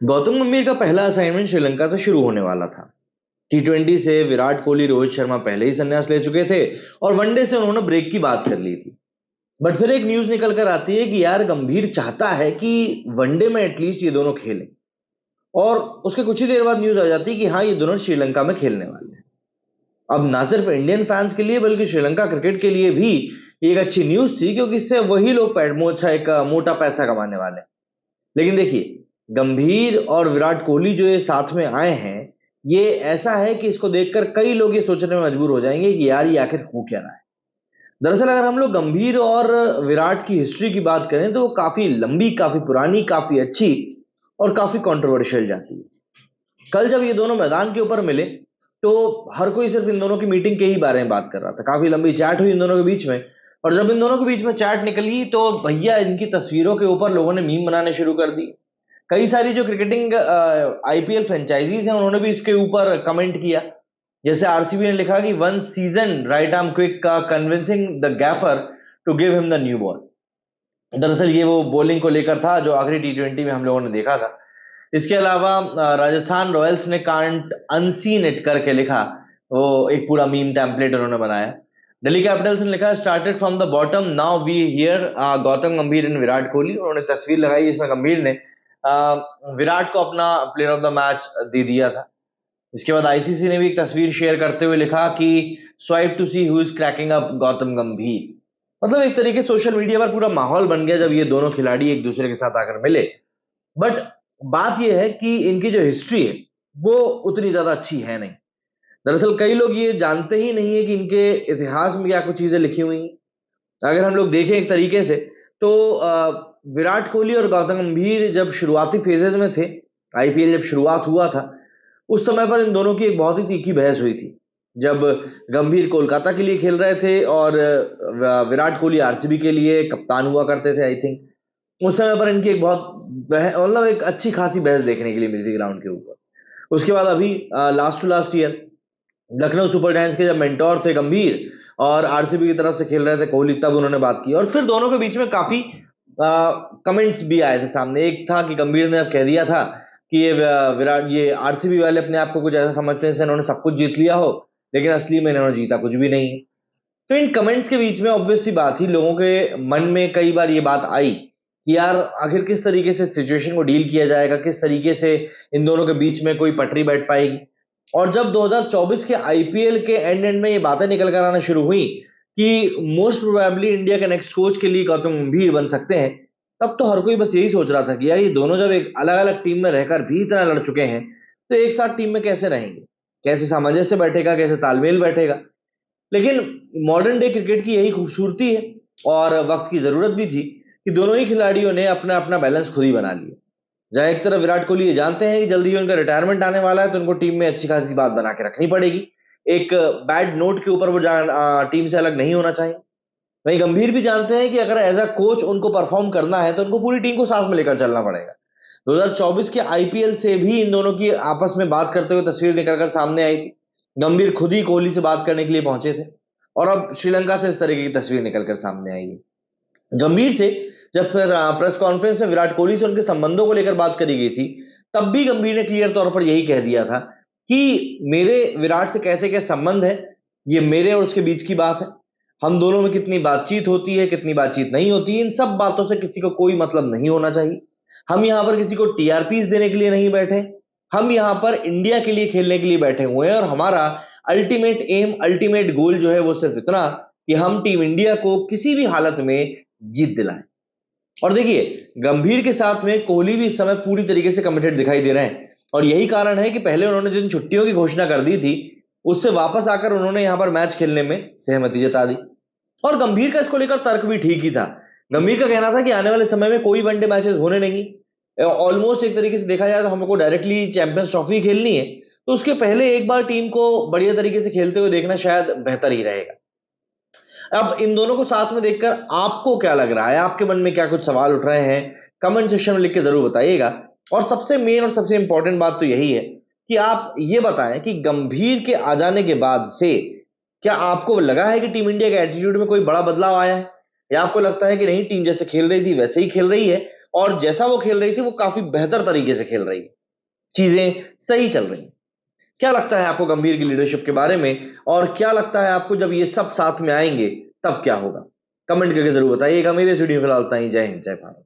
गौतम गंभीर का पहला असाइनमेंट श्रीलंका से शुरू होने वाला था। टी20 से विराट कोहली रोहित शर्मा पहले ही संन्यास ले चुके थे और वनडे से उन्होंने ब्रेक की बात कर ली थी। बट फिर एक न्यूज निकल कर आती है कि यार गंभीर चाहता है कि वनडे में एटलीस्ट ये दोनों खेलें। और उसके कुछ ही देर बाद न्यूज आ जाती है कि हाँ, ये दोनों श्रीलंका में खेलने वाले हैं। अब ना सिर्फ इंडियन फैंस के लिए बल्कि श्रीलंका क्रिकेट के लिए भी ये एक अच्छी न्यूज थी, क्योंकि इससे वही लोग एक मोटा पैसा कमाने वाले हैं। लेकिन देखिए, गंभीर और विराट कोहली जो ये साथ में आए हैं, ये ऐसा है कि इसको देखकर कई लोग ये सोचने में मजबूर हो जाएंगे कि यार ये आखिर हो क्या रहा है। दरअसल अगर हम लोग गंभीर और विराट की हिस्ट्री की बात करें तो वो काफी लंबी, काफी पुरानी, काफी अच्छी और काफी कंट्रोवर्शियल जाती है। कल जब ये दोनों मैदान के ऊपर मिले तो हर कोई सिर्फ इन दोनों की मीटिंग के ही बारे में बात कर रहा था। काफी लंबी चैट हुई इन दोनों के बीच में। और जब इन दोनों के बीच में चैट निकली तो भैया इनकी तस्वीरों के ऊपर लोगों ने मीम बनाने शुरू कर दी। कई सारी जो क्रिकेटिंग आईपीएल फ्रेंचाइजीज हैं उन्होंने भी इसके ऊपर कमेंट किया। जैसे आरसीबी ने लिखा कि one season right arm quick का convincing the gaffer to give him the new ball. दरअसल ये वो बॉलिंग को लेकर था जो आखिरी टी20 में हम लोगों ने देखा था। इसके अलावा राजस्थान रॉयल्स ने कांट अनसीन इट करके लिखा। वो एक पूरा मीम टेम्पलेट उन्होंने बनाया। दिल्ली कैपिटल्स ने लिखा started from the bottom now we hear Gautam Gambhir and Virat Kohli. उन्होंने तस्वीर लगाई जिसमें गंभीर ने विराट को अपना प्लेयर ऑफ द मैच दे दिया था। इसके बाद आईसीसी ने भी एक तस्वीर शेयर करते हुए लिखा कि swipe to see who is cracking up Gautam Gambhir. मतलब एक तरीके से सोशल मीडिया पर पूरा माहौल बन गया जब ये दोनों खिलाड़ी एक दूसरे के साथ आकर मिले। बट बात यह है कि इनकी जो हिस्ट्री है वो उतनी ज्यादा अच्छी है नहीं। दरअसल कई लोग ये जानते ही नहीं है कि इनके इतिहास में क्या कुछ चीजें लिखी हुई हैं। अगर हम लोग देखें एक तरीके से तो विराट कोहली और गौतम गंभीर जब शुरुआती फेजेस में थे, आईपीएल जब शुरुआत हुआ था, उस समय पर इन दोनों की एक बहुत ही तीखी बहस हुई थी। जब गंभीर कोलकाता के लिए खेल रहे थे और विराट कोहली आरसीबी के लिए कप्तान हुआ करते थे, आई थिंक उस समय पर इनकी एक बहुत मतलब एक अच्छी खासी बहस देखने के लिए मिली थी ग्राउंड के ऊपर। उसके बाद अभी last to last year Lucknow Super Giants के जब मेंटोर थे गंभीर और आरसीबी की तरफ से खेल रहे थे कोहली, तब उन्होंने बात की और फिर दोनों के बीच में काफी कमेंट्स भी आए थे सामने। एक था कि गंभीर ने अब कह दिया था कि ये विराट, ये आरसीबी वाले अपने आप को कुछ ऐसा समझते हैं जैसे इन्होंने सब कुछ जीत लिया हो, लेकिन असली में इन्होंने जीता कुछ भी नहीं है। तो इन कमेंट्स के बीच में ऑब्वियस सी बात ही लोगों के मन में कई बार ये बात आई कि यार आखिर किस तरीके से सिचुएशन को डील किया जाएगा, किस तरीके से इन दोनों के बीच में कोई पटरी बैठ पाएगी। और जब 2024 के आईपीएल के एंड में ये बातें निकल कर आना शुरू हुई कि मोस्ट प्रोबेबली इंडिया के नेक्स्ट कोच के लिए गौतम गंभीर बन सकते हैं, तब तो हर कोई बस यही सोच रहा था कि यार ये दोनों जब एक अलग अलग टीम में रहकर भी इतना लड़ चुके हैं तो एक साथ टीम में कैसे रहेंगे, कैसे सामंजस्य बैठेगा, कैसे तालमेल बैठेगा। लेकिन मॉडर्न डे क्रिकेट की यही खूबसूरती है और वक्त की जरूरत भी थी कि दोनों ही खिलाड़ियों ने अपना अपना बैलेंस खुद ही बना लिया। जहां एक तरफ विराट कोहली ये जानते हैं कि जल्दी ही उनका रिटायरमेंट आने वाला है तो उनको टीम में अच्छी खासी बात बना के रखनी पड़ेगी, एक बैड नोट के ऊपर वो टीम से अलग नहीं होना चाहिए। वहीं गंभीर भी जानते हैं कि अगर एज अ कोच उनको परफॉर्म करना है तो उनको पूरी टीम को साथ में लेकर चलना पड़ेगा। 2024 के आईपीएल से भी इन दोनों की आपस में बात करते हुए तस्वीर निकलकर सामने आई थी। गंभीर खुद ही कोहली से बात करने के लिए पहुंचे थे और अब श्रीलंका से इस तरीके की तस्वीर निकलकर सामने आई है। गंभीर से जब फिर प्रेस कॉन्फ्रेंस में विराट कोहली से उनके संबंधों को लेकर बात करी गई थी, तब भी गंभीर ने क्लियर तौर पर यही कह दिया था कि मेरे विराट से कैसे क्या संबंध है, ये मेरे और उसके बीच की बात है। हम दोनों में कितनी बातचीत होती है, कितनी बातचीत नहीं होती, इन सब बातों से किसी को कोई मतलब नहीं होना चाहिए। हम यहां पर किसी को टीआरपीस देने के लिए नहीं बैठे, हम यहां पर इंडिया के लिए खेलने के लिए बैठे हुए हैं और हमारा अल्टीमेट एम, अल्टीमेट गोल जो है वो सिर्फ इतना कि हम टीम इंडिया को किसी भी हालत में जीत दिलाएं। और देखिए, गंभीर के साथ में कोहली भी इस समय पूरी तरीके से कमिटेड दिखाई दे रहे हैं और यही कारण है कि पहले उन्होंने जिन छुट्टियों की घोषणा कर दी थी उससे वापस आकर उन्होंने यहां पर मैच खेलने में सहमति जता दी। और गंभीर का इसको लेकर तर्क भी ठीक ही था। गंभीर का कहना था कि आने वाले समय में कोई वनडे मैचेस होने नहीं, ऑलमोस्ट एक तरीके से देखा जाए तो हमको डायरेक्टली चैंपियंस ट्रॉफी खेलनी है, तो उसके पहले एक बार टीम को बढ़िया तरीके से खेलते हुए देखना शायद बेहतर ही रहेगा। अब इन दोनों को साथ में देखकर आपको क्या लग रहा है, आपके मन में क्या कुछ सवाल उठ रहे हैं, कमेंट सेक्शन में लिख के जरूर बताइएगा। और सबसे मेन और सबसे इंपॉर्टेंट बात तो यही है कि आप ये बताएं कि गंभीर के आ जाने के बाद से क्या आपको लगा है कि टीम इंडिया के एटीट्यूड में कोई बड़ा बदलाव आया है, या आपको लगता है कि नहीं, टीम जैसे खेल रही थी वैसे ही खेल रही है और जैसा वो खेल रही थी वो काफी बेहतर तरीके से खेल रही है, चीजें सही चल रही हैं। क्या लगता है आपको गंभीर की लीडरशिप के बारे में, और क्या लगता है आपको जब ये सब साथ में आएंगे तब क्या होगा? कमेंट करके जरूर बताइएगा। मेरे इस वीडियो फिलहाल इतना ही। जय हिंद, जय भारत।